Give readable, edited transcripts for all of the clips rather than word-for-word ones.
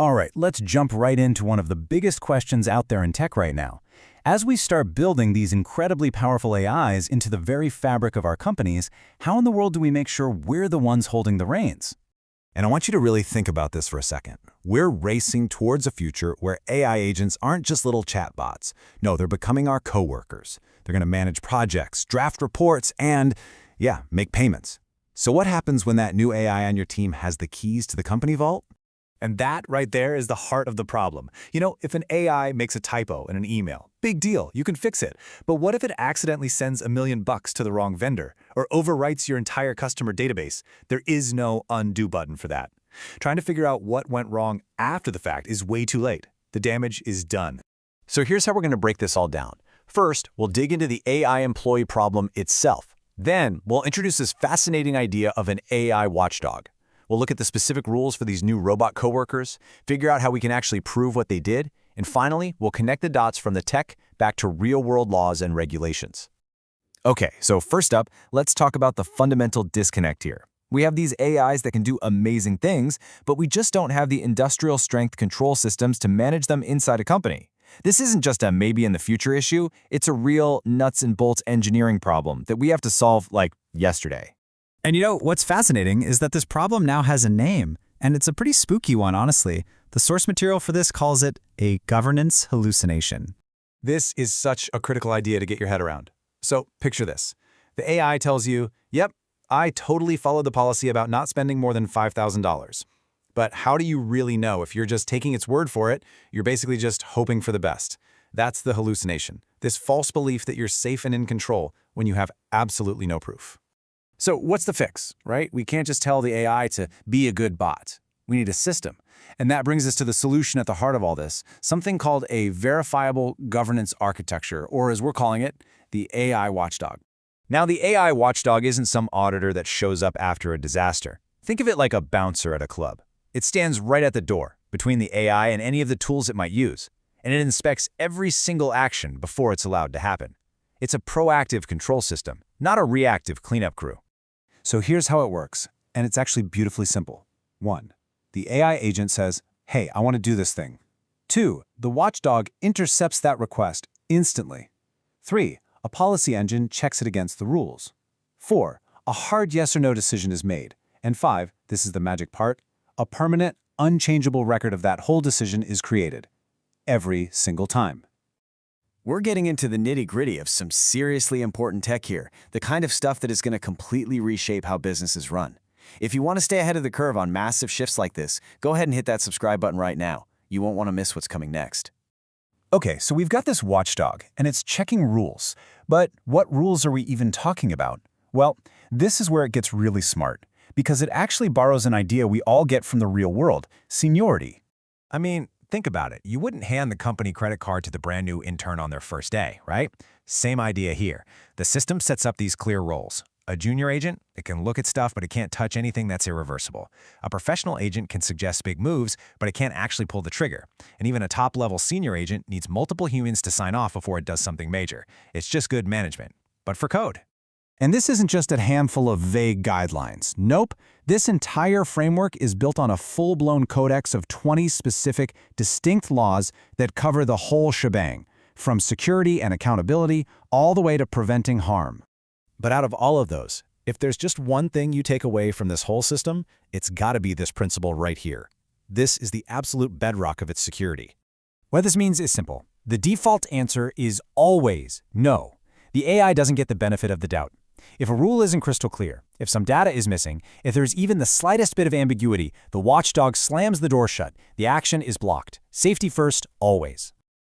All right, let's jump right into one of the biggest questions out there in tech right now. As we start building these incredibly powerful AIs into the very fabric of our companies, how in the world do we make sure we're the ones holding the reins? And I want you to really think about this for a second. We're racing towards a future where AI agents aren't just little chatbots. No, they're becoming our coworkers. They're going to manage projects, draft reports, and, yeah, make payments. So what happens when that new AI on your team has the keys to the company vault? And that right there is the heart of the problem. You know, if an AI makes a typo in an email, big deal, you can fix it. But what if it accidentally sends $1 million to the wrong vendor or overwrites your entire customer database? There is no undo button for that. Trying to figure out what went wrong after the fact is way too late. The damage is done. So here's how we're going to break this all down. First, we'll dig into the AI employee problem itself. Then, we'll introduce this fascinating idea of an AI watchdog. We'll look at the specific rules for these new robot coworkers, figure out how we can actually prove what they did, and finally, we'll connect the dots from the tech back to real-world laws and regulations. Okay, so first up, let's talk about the fundamental disconnect here. We have these AIs that can do amazing things, but we just don't have the industrial strength control systems to manage them inside a company. This isn't just a maybe in the future issue, it's a real nuts and bolts engineering problem that we have to solve like yesterday. And you know, what's fascinating is that this problem now has a name, and it's a pretty spooky one, honestly. The source material for this calls it a governance hallucination. This is such a critical idea to get your head around. So picture this. The AI tells you, yep, I totally followed the policy about not spending more than $5,000. But how do you really know if you're just taking its word for it? You're basically just hoping for the best. That's the hallucination, this false belief that you're safe and in control when you have absolutely no proof. So what's the fix, right? We can't just tell the AI to be a good bot. We need a system. And that brings us to the solution at the heart of all this, something called a Verifiable Governance Architecture, or as we're calling it, the AI Watchdog. Now, the AI watchdog isn't some auditor that shows up after a disaster. Think of it like a bouncer at a club. It stands right at the door, between the AI and any of the tools it might use, and it inspects every single action before it's allowed to happen. It's a proactive control system, not a reactive cleanup crew. So here's how it works, and it's actually beautifully simple. 1. The AI agent says, hey, I want to do this thing. 2. The watchdog intercepts that request instantly. 3. A policy engine checks it against the rules. 4. A hard yes or no decision is made. And 5, this is the magic part, a permanent, unchangeable record of that whole decision is created. Every single time. We're getting into the nitty-gritty of some seriously important tech here, the kind of stuff that is going to completely reshape how businesses run. If you want to stay ahead of the curve on massive shifts like this, go ahead and hit that subscribe button right now. You won't want to miss what's coming next. Okay, so we've got this watchdog, and it's checking rules. But what rules are we even talking about? Well, this is where it gets really smart, because it actually borrows an idea we all get from the real world, seniority. I mean, think about it. You wouldn't hand the company credit card to the brand new intern on their first day, right? Same idea here. The system sets up these clear roles. A junior agent, it can look at stuff, but it can't touch anything that's irreversible. A professional agent can suggest big moves, but it can't actually pull the trigger. And even a top-level senior agent needs multiple humans to sign off before it does something major. It's just good management, but for code. And this isn't just a handful of vague guidelines. Nope, this entire framework is built on a full-blown codex of 20 specific, distinct laws that cover the whole shebang, from security and accountability all the way to preventing harm. But out of all of those, if there's just one thing you take away from this whole system, it's got to be this principle right here. This is the absolute bedrock of its security. What this means is simple. The default answer is always no. The AI doesn't get the benefit of the doubt. If a rule isn't crystal clear, if some data is missing, if there's even the slightest bit of ambiguity, the watchdog slams the door shut. The action is blocked. Safety first, always.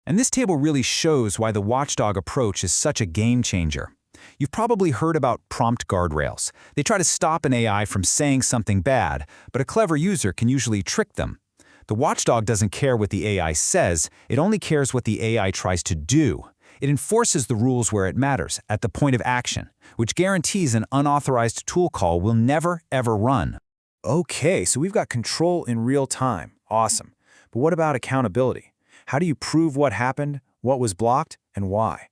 And this table really shows why the watchdog approach is such a game changer. You've probably heard about prompt guardrails. They try to stop an AI from saying something bad, but a clever user can usually trick them. The watchdog doesn't care what the AI says, it only cares what the AI tries to do. It enforces the rules where it matters, at the point of action, which guarantees an unauthorized tool call will never, ever run. Okay, so we've got control in real time. Awesome. But what about accountability? How do you prove what happened, what was blocked, and why?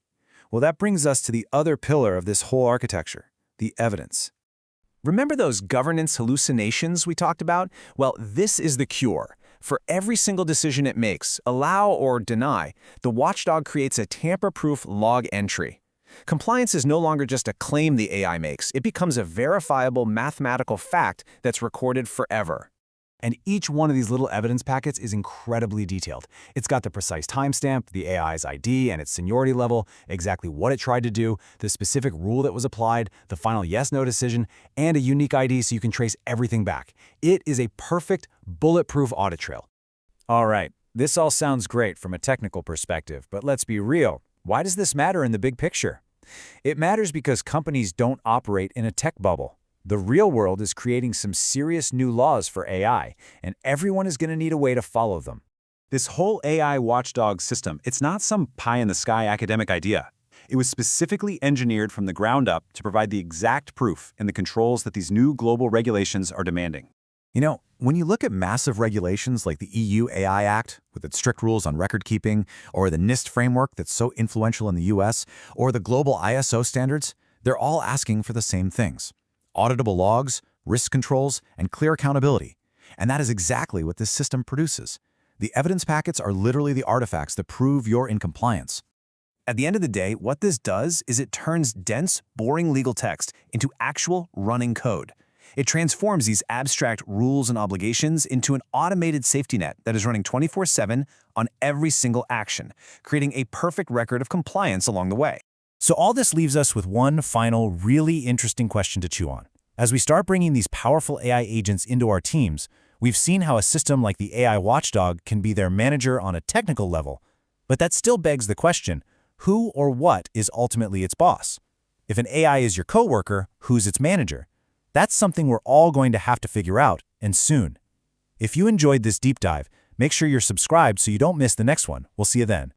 Well, that brings us to the other pillar of this whole architecture, the evidence. Remember those governance hallucinations we talked about? Well, this is the cure. For every single decision it makes, allow or deny, the watchdog creates a tamper-proof log entry. Compliance is no longer just a claim the AI makes. It becomes a verifiable mathematical fact that's recorded forever. And each one of these little evidence packets is incredibly detailed. It's got the precise timestamp, the AI's ID and its seniority level, exactly what it tried to do, the specific rule that was applied, the final yes-no decision, and a unique ID so you can trace everything back. It is a perfect, bulletproof audit trail. All right, this all sounds great from a technical perspective, but let's be real. Why does this matter in the big picture? It matters because companies don't operate in a tech bubble. The real world is creating some serious new laws for AI, and everyone is going to need a way to follow them. This whole AI watchdog system, it's not some pie-in-the-sky academic idea. It was specifically engineered from the ground up to provide the exact proof and the controls that these new global regulations are demanding. You know, when you look at massive regulations like the EU AI Act, with its strict rules on record-keeping, or the NIST framework that's so influential in the US, or the global ISO standards, they're all asking for the same things: auditable logs, risk controls, and clear accountability. And that is exactly what this system produces. The evidence packets are literally the artifacts that prove you're in compliance. At the end of the day, what this does is it turns dense, boring legal text into actual running code. It transforms these abstract rules and obligations into an automated safety net that is running 24/7 on every single action, creating a perfect record of compliance along the way. So all this leaves us with one final, really interesting question to chew on. As we start bringing these powerful AI agents into our teams, we've seen how a system like the AI Watchdog can be their manager on a technical level, but that still begs the question, who or what is ultimately its boss? If an AI is your coworker, who's its manager? That's something we're all going to have to figure out, and soon. If you enjoyed this deep dive, make sure you're subscribed so you don't miss the next one. We'll see you then.